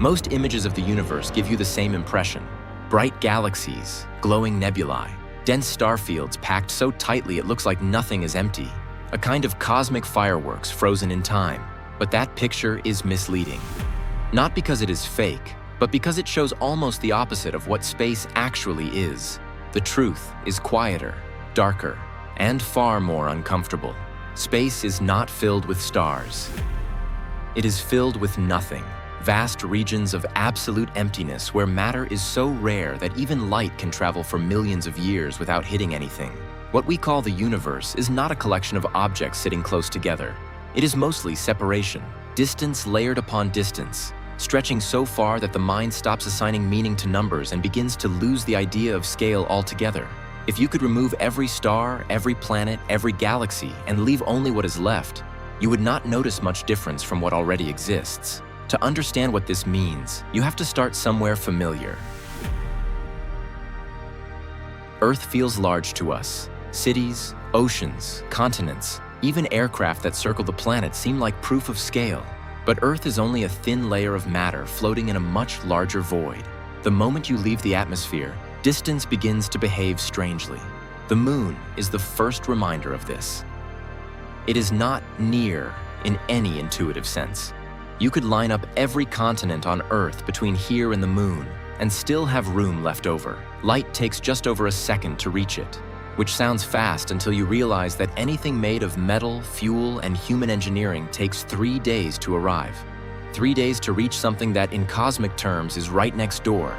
Most images of the universe give you the same impression. Bright galaxies, glowing nebulae, dense star fields packed so tightly it looks like nothing is empty. A kind of cosmic fireworks frozen in time. But that picture is misleading. Not because it is fake, but because it shows almost the opposite of what space actually is. The truth is quieter, darker, and far more uncomfortable. Space is not filled with stars. It is filled with nothing. Vast regions of absolute emptiness where matter is so rare that even light can travel for millions of years without hitting anything. What we call the universe is not a collection of objects sitting close together. It is mostly separation, distance layered upon distance, stretching so far that the mind stops assigning meaning to numbers and begins to lose the idea of scale altogether. If you could remove every star, every planet, every galaxy, and leave only what is left, you would not notice much difference from what already exists. To understand what this means, you have to start somewhere familiar. Earth feels large to us. Cities, oceans, continents, even aircraft that circle the planet seem like proof of scale. But Earth is only a thin layer of matter floating in a much larger void. The moment you leave the atmosphere, distance begins to behave strangely. The moon is the first reminder of this. It is not near in any intuitive sense. You could line up every continent on Earth between here and the moon and still have room left over. Light takes just over a second to reach it, which sounds fast until you realize that anything made of metal, fuel, and human engineering takes 3 days to arrive. 3 days to reach something that, in cosmic terms, is right next door.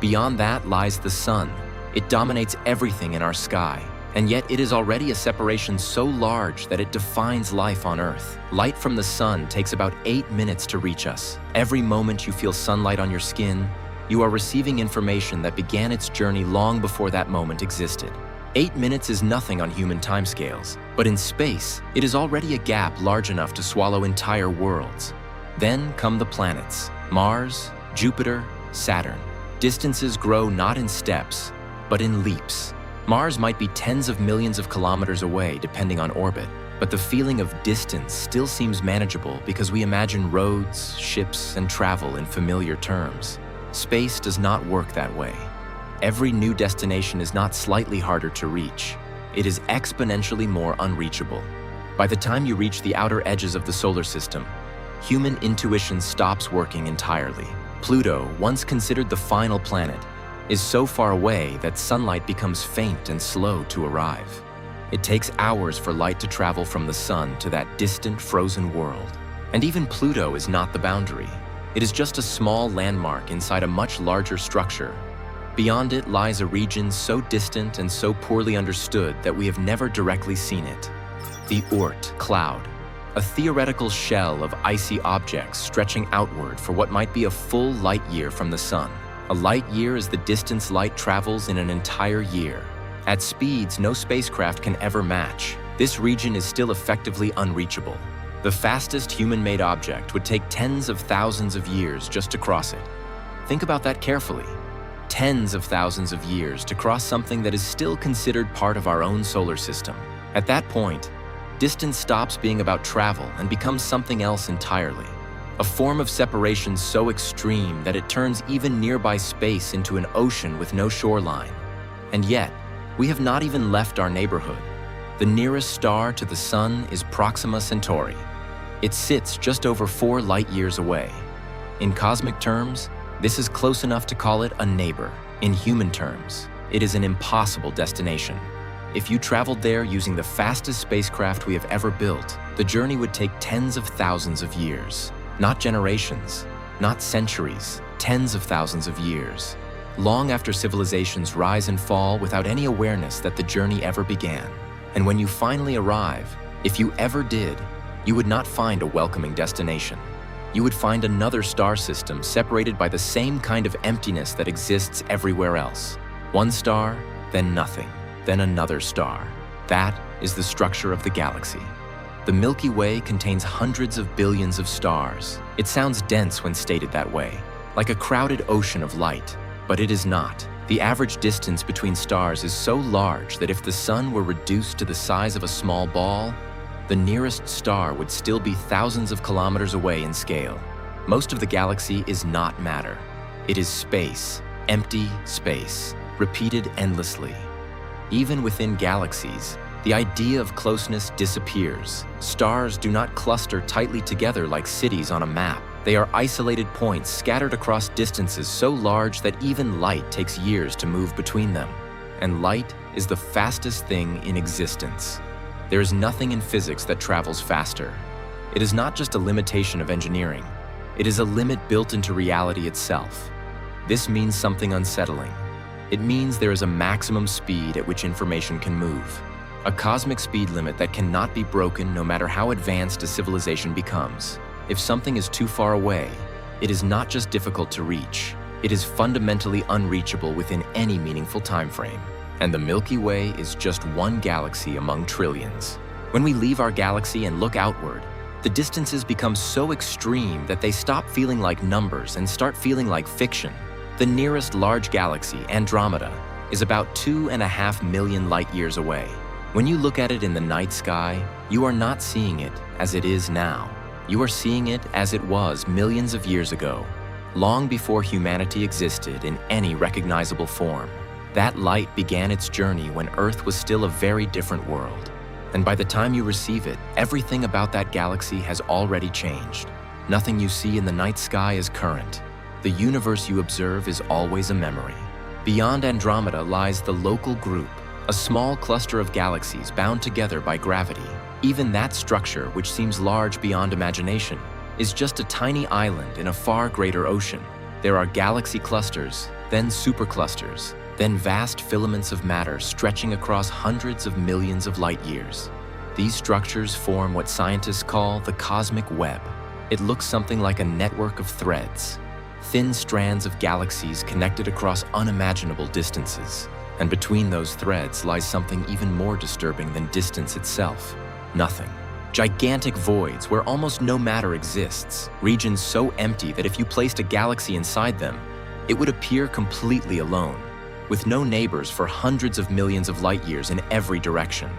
Beyond that lies the sun. It dominates everything in our sky. And yet it is already a separation so large that it defines life on Earth. Light from the sun takes about 8 minutes to reach us. Every moment you feel sunlight on your skin, you are receiving information that began its journey long before that moment existed. 8 minutes is nothing on human timescales, but in space, it is already a gap large enough to swallow entire worlds. Then come the planets: Mars, Jupiter, Saturn. Distances grow not in steps, but in leaps. Mars might be tens of millions of kilometers away depending on orbit, but the feeling of distance still seems manageable because we imagine roads, ships, and travel in familiar terms. Space does not work that way. Every new destination is not slightly harder to reach. It is exponentially more unreachable. By the time you reach the outer edges of the solar system, human intuition stops working entirely. Pluto, once considered the final planet, is so far away that sunlight becomes faint and slow to arrive. It takes hours for light to travel from the sun to that distant, frozen world. And even Pluto is not the boundary. It is just a small landmark inside a much larger structure. Beyond it lies a region so distant and so poorly understood that we have never directly seen it. The Oort cloud, a theoretical shell of icy objects stretching outward for what might be a full light year from the sun. A light year is the distance light travels in an entire year. At speeds no spacecraft can ever match, this region is still effectively unreachable. The fastest human-made object would take tens of thousands of years just to cross it. Think about that carefully. Tens of thousands of years to cross something that is still considered part of our own solar system. At that point, distance stops being about travel and becomes something else entirely. A form of separation so extreme that it turns even nearby space into an ocean with no shoreline. And yet, we have not even left our neighborhood. The nearest star to the sun is Proxima Centauri. It sits just over 4 light years away. In cosmic terms, this is close enough to call it a neighbor. In human terms, it is an impossible destination. If you traveled there using the fastest spacecraft we have ever built, the journey would take tens of thousands of years. Not generations, not centuries, tens of thousands of years. Long after civilizations rise and fall without any awareness that the journey ever began. And when you finally arrive, if you ever did, you would not find a welcoming destination. You would find another star system separated by the same kind of emptiness that exists everywhere else. One star, then nothing, then another star. That is the structure of the galaxy. The Milky Way contains hundreds of billions of stars. It sounds dense when stated that way, like a crowded ocean of light, but it is not. The average distance between stars is so large that if the sun were reduced to the size of a small ball, the nearest star would still be thousands of kilometers away in scale. Most of the galaxy is not matter. It is space, empty space, repeated endlessly. Even within galaxies, the idea of closeness disappears. Stars do not cluster tightly together like cities on a map. They are isolated points scattered across distances so large that even light takes years to move between them. And light is the fastest thing in existence. There is nothing in physics that travels faster. It is not just a limitation of engineering. It is a limit built into reality itself. This means something unsettling. It means there is a maximum speed at which information can move. A cosmic speed limit that cannot be broken no matter how advanced a civilization becomes. If something is too far away, it is not just difficult to reach, it is fundamentally unreachable within any meaningful time frame. And the Milky Way is just one galaxy among trillions. When we leave our galaxy and look outward, the distances become so extreme that they stop feeling like numbers and start feeling like fiction. The nearest large galaxy, Andromeda, is about 2.5 million light-years away. When you look at it in the night sky, you are not seeing it as it is now. You are seeing it as it was millions of years ago, long before humanity existed in any recognizable form. That light began its journey when Earth was still a very different world. And by the time you receive it, everything about that galaxy has already changed. Nothing you see in the night sky is current. The universe you observe is always a memory. Beyond Andromeda lies the local group, a small cluster of galaxies bound together by gravity. Even that structure, which seems large beyond imagination, is just a tiny island in a far greater ocean. There are galaxy clusters, then superclusters, then vast filaments of matter stretching across hundreds of millions of light years. These structures form what scientists call the cosmic web. It looks something like a network of threads, thin strands of galaxies connected across unimaginable distances. And between those threads lies something even more disturbing than distance itself: nothing. Gigantic voids where almost no matter exists, regions so empty that if you placed a galaxy inside them, it would appear completely alone, with no neighbors for hundreds of millions of light years in every direction.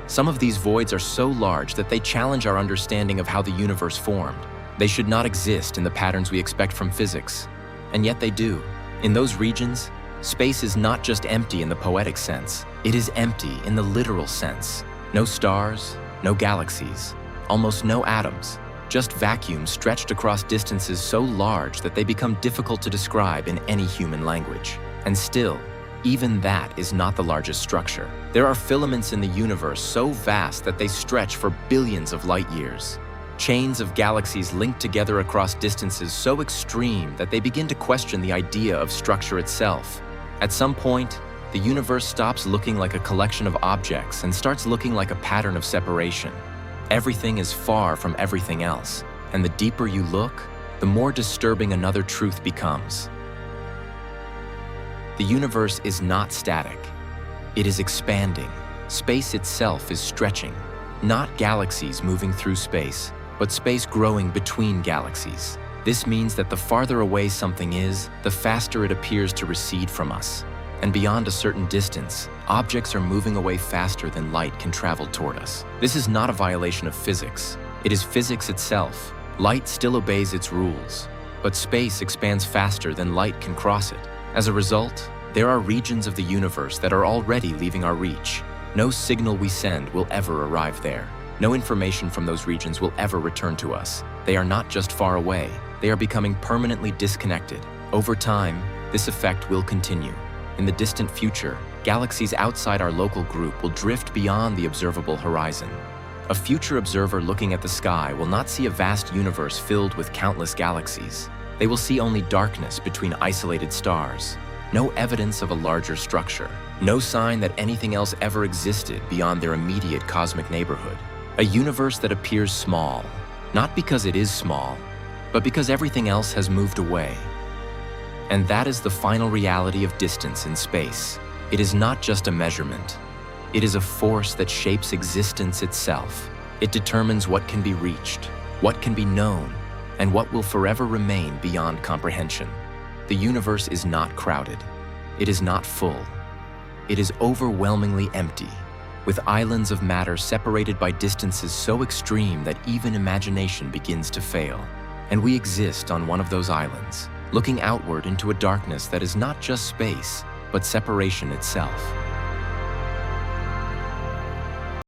Some of these voids are so large that they challenge our understanding of how the universe formed. They should not exist in the patterns we expect from physics, and yet they do. In those regions, space is not just empty in the poetic sense, it is empty in the literal sense. No stars, no galaxies, almost no atoms, just vacuum stretched across distances so large that they become difficult to describe in any human language. And still, even that is not the largest structure. There are filaments in the universe so vast that they stretch for billions of light years. Chains of galaxies linked together across distances so extreme that they begin to question the idea of structure itself. At some point, the universe stops looking like a collection of objects and starts looking like a pattern of separation. Everything is far from everything else, and the deeper you look, the more disturbing another truth becomes. The universe is not static. It is expanding. Space itself is stretching. Not galaxies moving through space, but space growing between galaxies. This means that the farther away something is, the faster it appears to recede from us. And beyond a certain distance, objects are moving away faster than light can travel toward us. This is not a violation of physics. It is physics itself. Light still obeys its rules, but space expands faster than light can cross it. As a result, there are regions of the universe that are already leaving our reach. No signal we send will ever arrive there. No information from those regions will ever return to us. They are not just far away, they are becoming permanently disconnected. Over time, this effect will continue. In the distant future, galaxies outside our local group will drift beyond the observable horizon. A future observer looking at the sky will not see a vast universe filled with countless galaxies. They will see only darkness between isolated stars. No evidence of a larger structure. No sign that anything else ever existed beyond their immediate cosmic neighborhood. A universe that appears small, not because it is small, but because everything else has moved away. And that is the final reality of distance in space. It is not just a measurement. It is a force that shapes existence itself. It determines what can be reached, what can be known, and what will forever remain beyond comprehension. The universe is not crowded. It is not full. It is overwhelmingly empty. with islands of matter separated by distances so extreme that even imagination begins to fail. And we exist on one of those islands, looking outward into a darkness that is not just space, but separation itself.